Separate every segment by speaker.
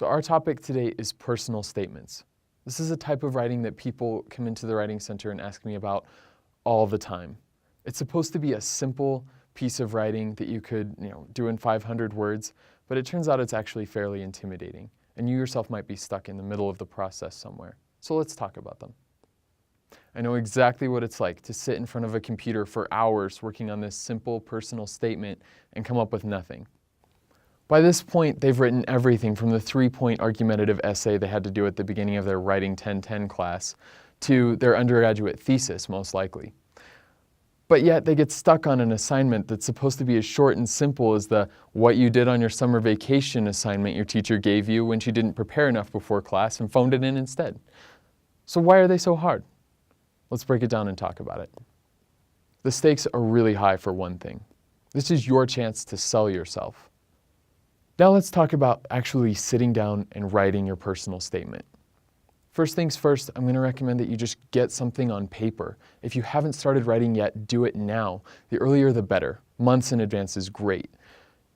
Speaker 1: So our topic today is personal statements. This is a type of writing that people come into the Writing Center and ask me about all the time. It's supposed to be a simple piece of writing that you could, do in 500 words, but it turns out it's actually fairly intimidating, and you yourself might be stuck in the middle of the process somewhere. So let's talk about them. I know exactly what it's like to sit in front of a computer for hours working on this simple personal statement and come up with nothing. By this point, they've written everything from the 3-point argumentative essay they had to do at the beginning of their Writing 1010 class to their undergraduate thesis, most likely. But yet they get stuck on an assignment that's supposed to be as short and simple as the what you did on your summer vacation assignment your teacher gave you when she didn't prepare enough before class and phoned it in instead. So why are they so hard? Let's break it down and talk about it. The stakes are really high for one thing. This is your chance to sell yourself. Now let's talk about actually sitting down and writing your personal statement. First things first, I'm going to recommend that you just get something on paper. If you haven't started writing yet, do it now. The earlier the better. Months in advance is great.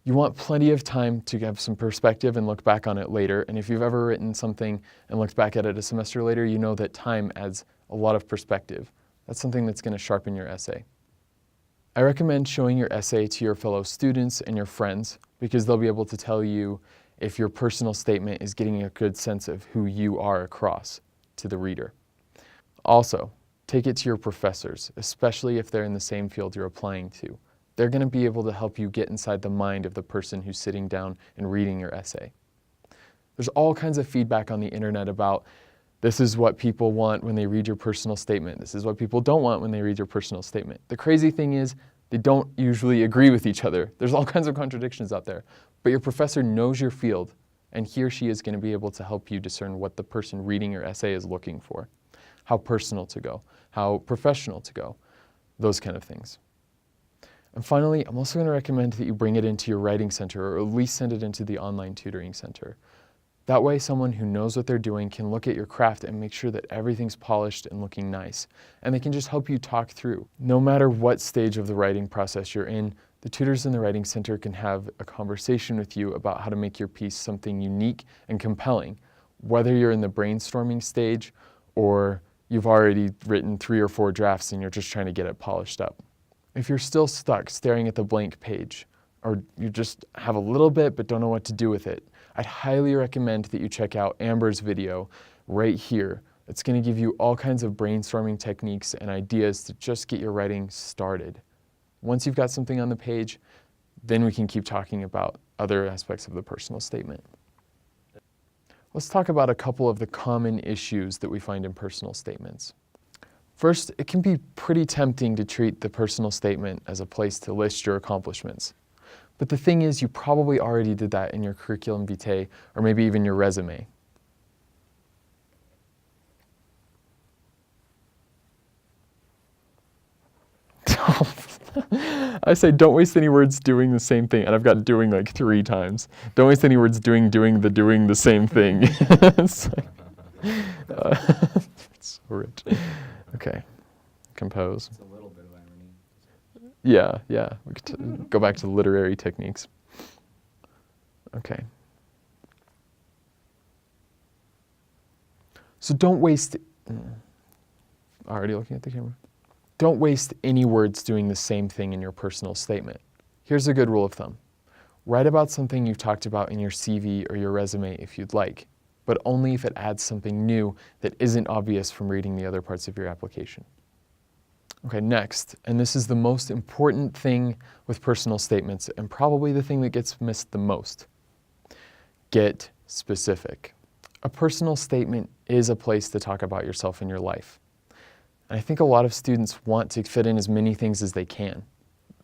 Speaker 1: You want plenty of time to have some perspective and look back on it later. And if you've ever written something and looked back at it a semester later, you know that time adds a lot of perspective. That's something that's going to sharpen your essay. I recommend showing your essay to your fellow students and your friends because they'll be able to tell you if your personal statement is getting a good sense of who you are across to the reader. Also, take it to your professors, especially if they're in the same field you're applying to. They're going to be able to help you get inside the mind of the person who's sitting down and reading your essay. There's all kinds of feedback on the internet about this is what people want when they read your personal statement. This is what people don't want when they read your personal statement. The crazy thing is they don't usually agree with each other. There's all kinds of contradictions out there. But your professor knows your field, and he or she is going to be able to help you discern what the person reading your essay is looking for. How personal to go, how professional to go, those kind of things. And finally, I'm also going to recommend that you bring it into your writing center, or at least send it into the online tutoring center. That way, someone who knows what they're doing can look at your craft and make sure that everything's polished and looking nice. And they can just help you talk through. No matter what stage of the writing process you're in, the tutors in the Writing Center can have a conversation with you about how to make your piece something unique and compelling, whether you're in the brainstorming stage or you've already written 3 or 4 drafts and you're just trying to get it polished up. If you're still stuck staring at the blank page, or you just have a little bit but don't know what to do with it, I'd highly recommend that you check out Amber's video right here. It's going to give you all kinds of brainstorming techniques and ideas to just get your writing started. Once you've got something on the page, then we can keep talking about other aspects of the personal statement. Let's talk about a couple of the common issues that we find in personal statements. First, it can be pretty tempting to treat the personal statement as a place to list your accomplishments. But the thing is, you probably already did that in your curriculum vitae, or maybe even your resume. I say don't waste any words doing the same thing, and I've got doing like 3 times. Don't waste any words doing the same thing. It's so rich. Okay, compose.
Speaker 2: It's a little bit of irony.
Speaker 1: Yeah. We could go back to literary techniques. Okay. So don't waste, already looking at the camera. Don't waste any words doing the same thing in your personal statement. Here's a good rule of thumb. Write about something you've talked about in your CV or your resume if you'd like, but only if it adds something new that isn't obvious from reading the other parts of your application. Okay, next, and this is the most important thing with personal statements and probably the thing that gets missed the most. Get specific. A personal statement is a place to talk about yourself and your life. And I think a lot of students want to fit in as many things as they can.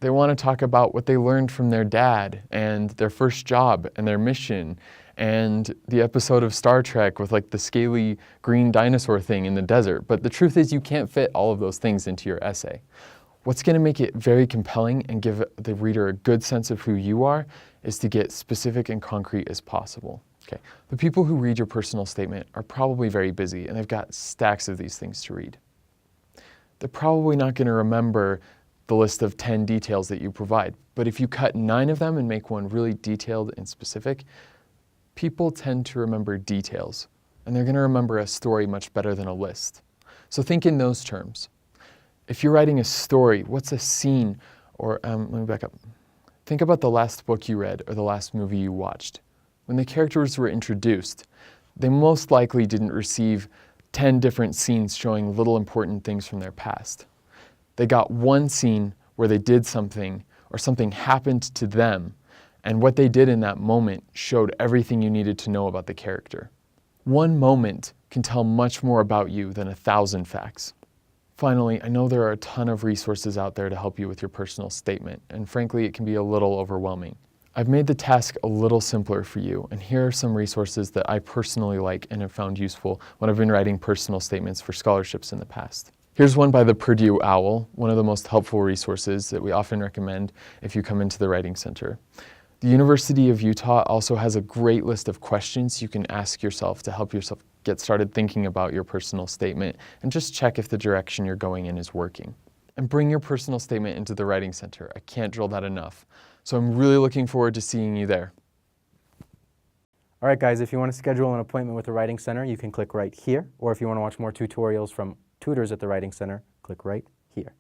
Speaker 1: They want to talk about what they learned from their dad and their first job and their mission and the episode of Star Trek with like the scaly green dinosaur thing in the desert. But the truth is you can't fit all of those things into your essay. What's going to make it very compelling and give the reader a good sense of who you are is to get specific and concrete as possible. Okay. The people who read your personal statement are probably very busy and they've got stacks of these things to read. They're probably not going to remember the list of 10 details that you provide. But if you cut 9 of them and make one really detailed and specific, People tend to remember details, and they're going to remember a story much better than a list. So think in those terms. If you're writing a story, what's a scene? Or let me back up. Think about the last book you read or the last movie you watched. When the characters were introduced, they most likely didn't receive 10 different scenes showing little important things from their past. They got one scene where they did something or something happened to them, and what they did in that moment showed everything you needed to know about the character. One moment can tell much more about you than 1,000 facts. Finally, I know there are a ton of resources out there to help you with your personal statement, and frankly, it can be a little overwhelming. I've made the task a little simpler for you, and here are some resources that I personally like and have found useful when I've been writing personal statements for scholarships in the past. Here's one by the Purdue OWL, one of the most helpful resources that we often recommend if you come into the Writing Center. The University of Utah also has a great list of questions you can ask yourself to help yourself get started thinking about your personal statement and just check if the direction you're going in is working. And bring your personal statement into the Writing Center. I can't drill that enough. So I'm really looking forward to seeing you there.
Speaker 2: All right, guys, if you want to schedule an appointment with the Writing Center, you can click right here. Or if you want to watch more tutorials from tutors at the Writing Center, click right here.